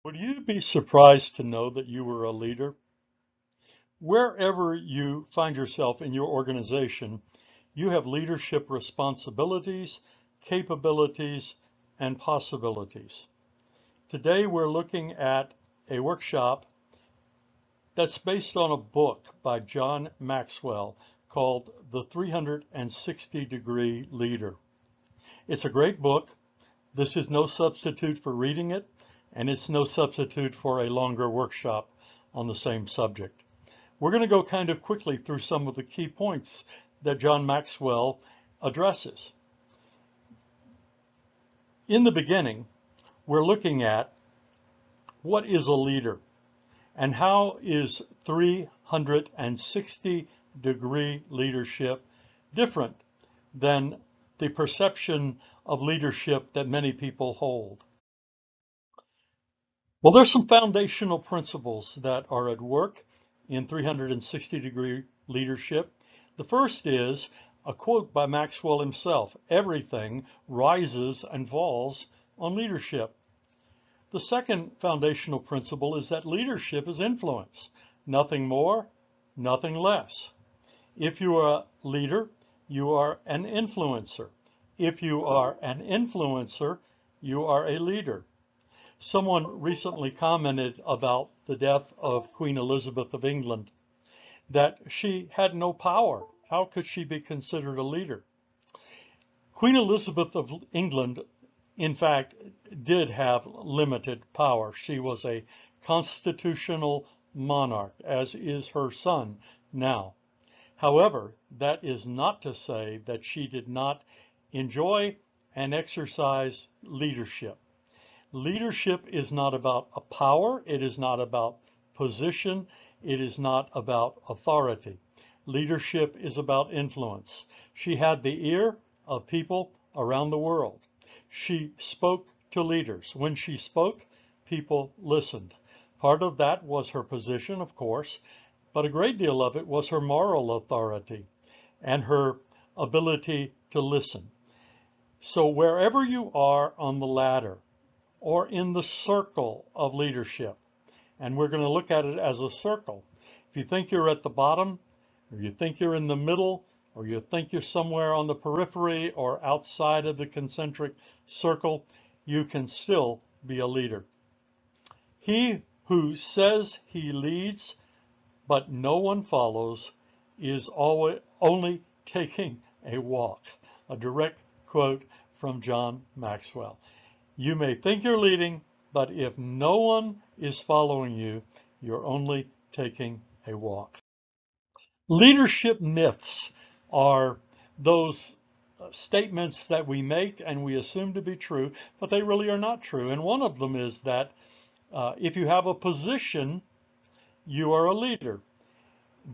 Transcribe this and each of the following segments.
Would you be surprised to know that you were a leader? Wherever you find yourself in your organization, you have leadership responsibilities, capabilities, and possibilities. Today we're looking at a workshop that's based on a book by John Maxwell called The 360-Degree Leader. It's a great book. This is no substitute for reading it, and it's no substitute for a longer workshop on the same subject. We're going to go kind of quickly through some of the key points that John Maxwell addresses. In the beginning, we're looking at what is a leader and how is 360-degree leadership different than the perception of leadership that many people hold. Well, there's some foundational principles that are at work in 360-degree leadership. The first is a quote by Maxwell himself: "Everything rises and falls on leadership." The second foundational principle is that leadership is influence, nothing more, nothing less. If you are a leader, you are an influencer. If you are an influencer, you are a leader. Someone recently commented about the death of Queen Elizabeth of England, that she had no power. How could she be considered a leader? Queen Elizabeth of England, in fact, did have limited power. She was a constitutional monarch, as is her son now. However, that is not to say that she did not enjoy and exercise leadership. Leadership is not about a power. It is not about position. It is not about authority. Leadership is about influence. She had the ear of people around the world. She spoke to leaders. When she spoke, people listened. Part of that was her position, of course, but a great deal of it was her moral authority and her ability to listen. So wherever you are on the ladder, or in the circle of leadership. And we're going to look at it as a circle. If you think you're at the bottom, or you think you're in the middle, or you think you're somewhere on the periphery or outside of the concentric circle, you can still be a leader. He who says he leads, but no one follows, is always only taking a walk. A direct quote from John Maxwell. You may think you're leading, but if no one is following you, you're only taking a walk. Leadership myths are those statements that we make and we assume to be true, but they really are not true. And one of them is that if you have a position, you are a leader.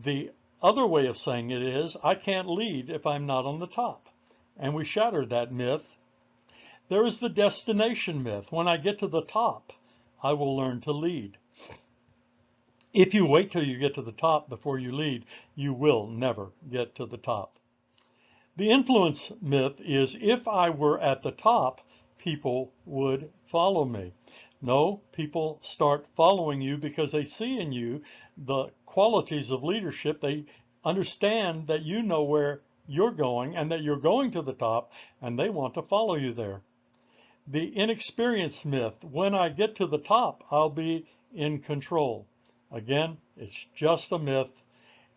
The other way of saying it is, I can't lead if I'm not on the top. And we shattered that myth. There is the destination myth. When I get to the top, I will learn to lead. If you wait till you get to the top before you lead, you will never get to the top. The influence myth is, if I were at the top, people would follow me. No, people start following you because they see in you the qualities of leadership. They understand that you know where you're going and that you're going to the top, and they want to follow you there. The inexperienced myth: when I get to the top, I'll be in control. Again, it's just a myth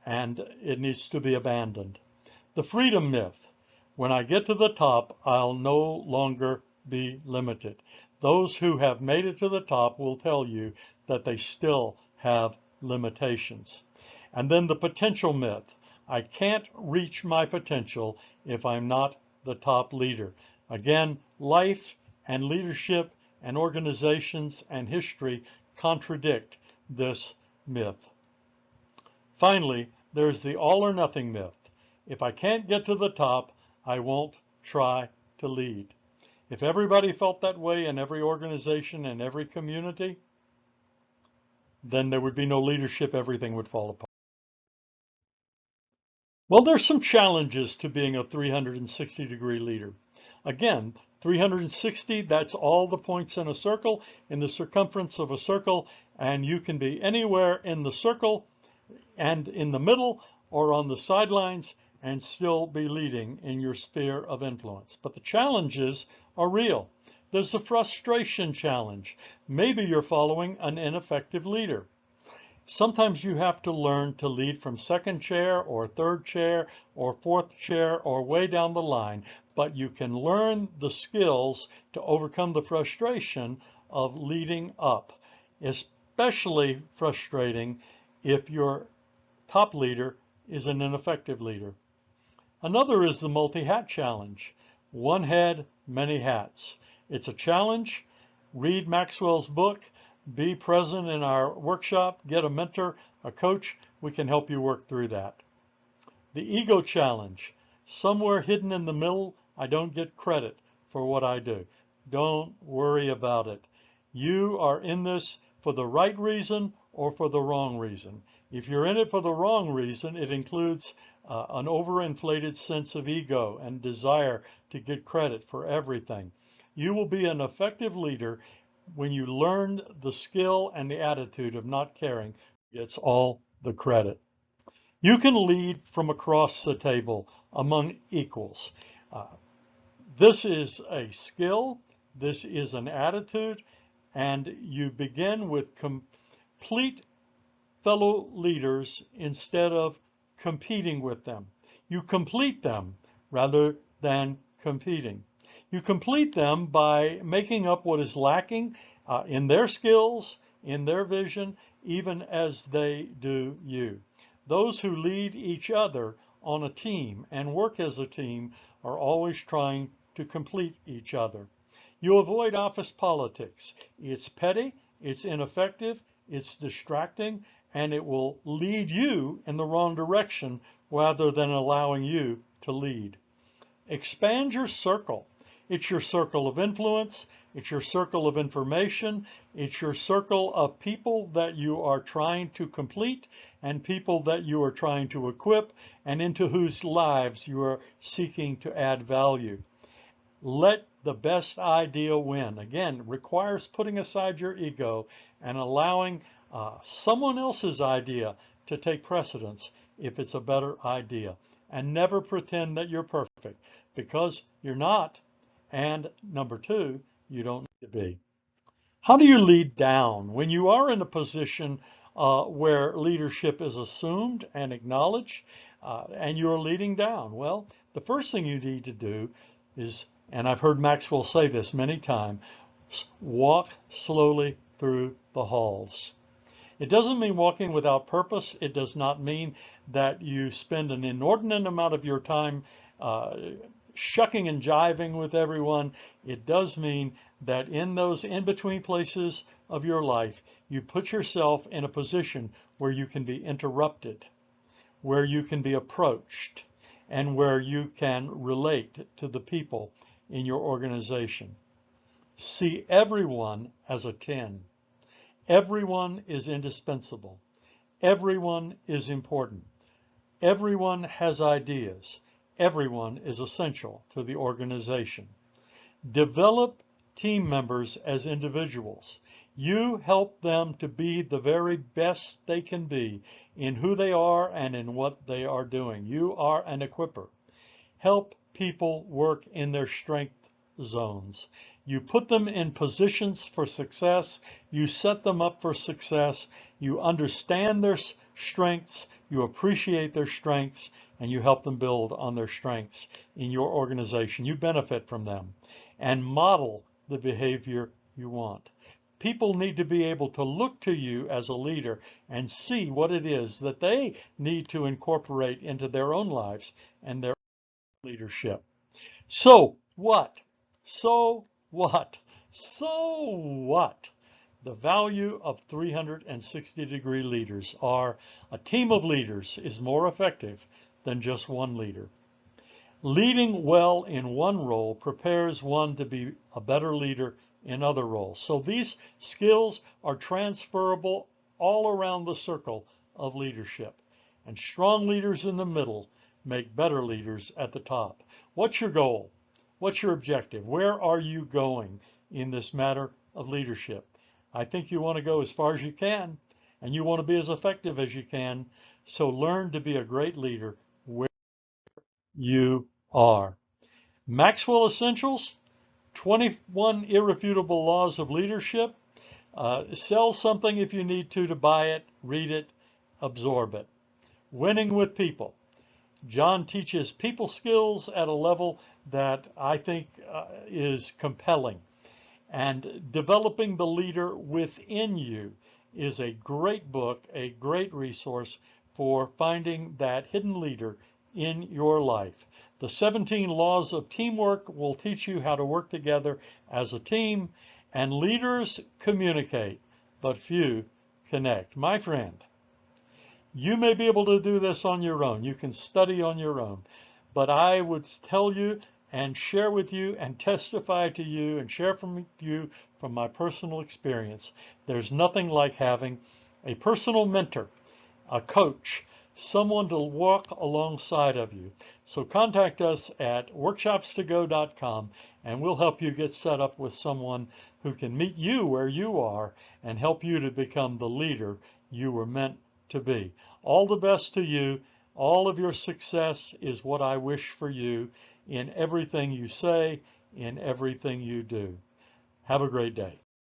and it needs to be abandoned. The freedom myth: when I get to the top, I'll no longer be limited. Those who have made it to the top will tell you that they still have limitations. And then the potential myth: I can't reach my potential if I'm not the top leader. Again, life and leadership and organizations and history contradict this myth. Finally, there's the all or nothing myth. If I can't get to the top, I won't try to lead. If everybody felt that way in every organization and every community, then there would be no leadership. Everything would fall apart. Well, there's some challenges to being a 360-degree leader. Again, 360, that's all the points in a circle, in the circumference of a circle, and you can be anywhere in the circle and in the middle or on the sidelines and still be leading in your sphere of influence. But the challenges are real. There's the frustration challenge. Maybe you're following an ineffective leader. Sometimes you have to learn to lead from second chair or third chair or fourth chair or way down the line, but you can learn the skills to overcome the frustration of leading up. Especially frustrating if your top leader is an ineffective leader. Another is the multi-hat challenge. One head, many hats. It's a challenge. Read Maxwell's book. Be present in our workshop. Get a mentor, a coach. We can help you work through that. The ego challenge. Somewhere hidden in the middle, I don't get credit for what I do. Don't worry about it. You are in this for the right reason or for the wrong reason. If you're in it for the wrong reason, it includes an overinflated sense of ego and desire to get credit for everything. You will be an effective leader when you learn the skill and the attitude of not caring who gets all the credit. You can lead from across the table among equals. This is a skill, this is an attitude, and you begin with complete fellow leaders instead of competing with them. You complete them rather than competing. You complete them by making up what is lacking in their skills, in their vision, even as they do you. Those who lead each other on a team and work as a team are always trying to complete each other. You avoid office politics. It's petty, it's ineffective, it's distracting, and it will lead you in the wrong direction rather than allowing you to lead. Expand your circle. It's your circle of influence. It's your circle of information. It's your circle of people that you are trying to complete and people that you are trying to equip and into whose lives you are seeking to add value. Let the best idea win. Again, requires putting aside your ego and allowing someone else's idea to take precedence if it's a better idea. And never pretend that you're perfect, because you're not. And number two, you don't need to be. How do you lead down? When you are in a position where leadership is assumed and acknowledged, and you're leading down, well, the first thing you need to do is, and I've heard Maxwell say this many times, walk slowly through the halls. It doesn't mean walking without purpose. It does not mean that you spend an inordinate amount of your time shucking and jiving with everyone. It does mean that in those in-between places of your life, you put yourself in a position where you can be interrupted, where you can be approached, and where you can relate to the people in your organization. See everyone as a 10. Everyone is indispensable. Everyone is important. Everyone has ideas. Everyone is essential to the organization. Develop team members as individuals. You help them to be the very best they can be in who they are and in what they are doing. You are an equipper. Help people work in their strength zones. You put them in positions for success. You set them up for success. You understand their strengths. You appreciate their strengths, and you help them build on their strengths in your organization. You benefit from them and model the behavior you want. People need to be able to look to you as a leader and see what it is that they need to incorporate into their own lives and their leadership. So what? So what? So what? The value of 360-degree leaders are a team of leaders is more effective than just one leader. Leading well in one role prepares one to be a better leader in other roles. So these skills are transferable all around the circle of leadership. And strong leaders in the middle make better leaders at the top. What's your goal? What's your objective? Where are you going in this matter of leadership? I think you want to go as far as you can, and you want to be as effective as you can. So learn to be a great leader where you are. Maxwell Essentials, 21 Irrefutable Laws of Leadership. Sell something if you need to buy it, read it, absorb it. Winning with People. John teaches people skills at a level that I think is compelling. And Developing the Leader Within You is a great book, a great resource for finding that hidden leader in your life. The 17 Laws of Teamwork will teach you how to work together as a team. And leaders communicate, but few connect. My friend, you may be able to do this on your own. You can study on your own. But I would tell you and share with you and testify to you and share from you from my personal experience. There's nothing like having a personal mentor, a coach, someone to walk alongside of you. So contact us at workshopstogo.com and we'll help you get set up with someone who can meet you where you are and help you to become the leader you were meant to be. All the best to you. All of your success is what I wish for you in everything you say, in everything you do. Have a great day.